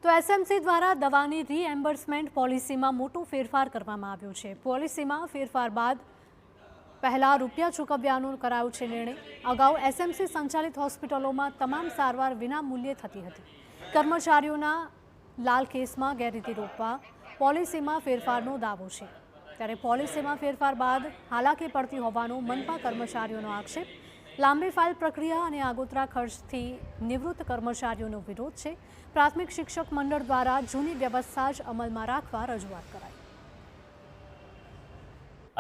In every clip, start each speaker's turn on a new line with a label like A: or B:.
A: તો એસએમસી દ્વારા દવાની રીએમ્બર્સમેન્ટ પોલિસીમાં મોટો ફેરફાર કરવામાં આવ્યો છે। પોલિસીમાં ફેરફાર બાદ પહેલા રૂપિયા ચૂકવ્યાનો કરાયો છે નિર્ણય। અગાઉ એસએમસી સંચાલિત હોસ્પિટલોમાં તમામ સારવાર વિના મૂલ્યે થતી હતી। કર્મચારીઓના લાલ કેસમાં ગેરરીતિ રોકવા પોલિસીમાં ફેરફારનો દાવો છે। ત્યારે પોલિસીમાં ફેરફાર બાદ હાલાકી પડતી હોવાનો મનપા કર્મચારીઓનો આક્ષેપ। લાંબી ફાઇલ પ્રક્રિયા અને આગોતરા ખર્ચથી નિવૃત્ત કર્મચારીઓનો વિરોધ છે। પ્રાથમિક શિક્ષક મંડળ દ્વારા જૂની વ્યવસ્થા જ અમલમાં રાખવા રજૂઆત કરાઈ।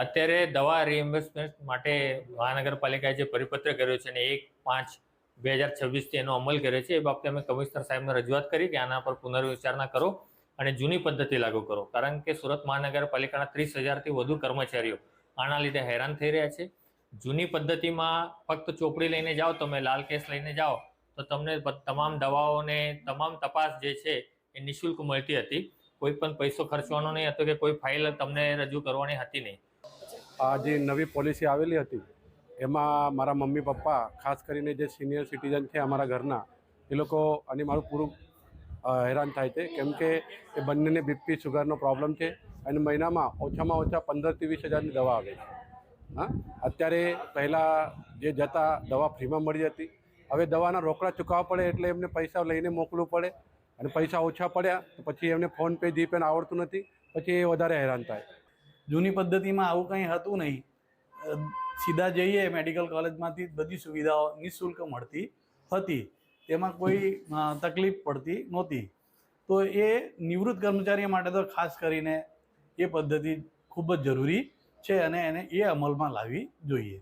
B: અત્યારે દવા રીએમ્બર્સમેન્ટ માટે મહાનગરપાલિકાએ જે પરિપત્ર કર્યો છે અને 1/5/2026 એનો અમલ કર્યો છે, એ બાબતે અમે કમિશનર સાહેબને રજૂઆત કરી કે આના પર પુનર્વિચારણા કરો અને જૂની પદ્ધતિ લાગુ કરો। કારણ કે સુરત મહાનગરપાલિકાના 30,000થી વધુ કર્મચારીઓ આના લીધે હેરાન થઈ રહ્યા છે। જૂની પદ્ધતિમાં ફક્ત ચોપડી લઈને જાઓ, તમે લાલ કેસ લઈને જાઓ તો તમને તમામ દવાઓને તમામ તપાસ જે છે એ નિઃશુલ્ક મળતી હતી। કોઈ પણ પૈસો ખર્ચવાનો નહીં હતો કે કોઈ ફાઇલ તમને રજૂ કરવાની હતી નહીં।
C: આ જે નવી પોલિસી આવેલી હતી એમાં મારા મમ્મી પપ્પા ખાસ કરીને જે સિનિયર સિટીઝન છે અમારા ઘરના, એ લોકો અને મારું પૂરું હેરાન થાય છે, કેમ કે એ બંનેને બીપી શુગરનો પ્રોબ્લેમ છે અને મહિનામાં ઓછામાં ઓછા 15,000થી 20,000ની દવા આવે છે। હા, અત્યારે પહેલાં જે જતા દવા ફ્રીમાં મળી હતી, હવે દવાના રોકડા ચૂકવવા પડે એટલે એમને પૈસા લઈને મોકલવું પડે અને પૈસા ઓછા પડ્યા તો પછી એમને ફોન પે જીપે આવડતું નથી, પછી એ વધારે હેરાન થાય।
D: જૂની પદ્ધતિમાં આવું કંઈ હતું નહીં। સીધા જઈએ મેડિકલ કોલેજમાંથી બધી સુવિધાઓ નિઃશુલ્ક મળતી હતી, તેમાં કોઈ તકલીફ પડતી નહોતી। તો એ નિવૃત્ત કર્મચારીઓ માટે તો ખાસ કરીને એ પદ્ધતિ ખૂબ જ જરૂરી છે અને એને એ અમલમાં લાવવી જોઈએ।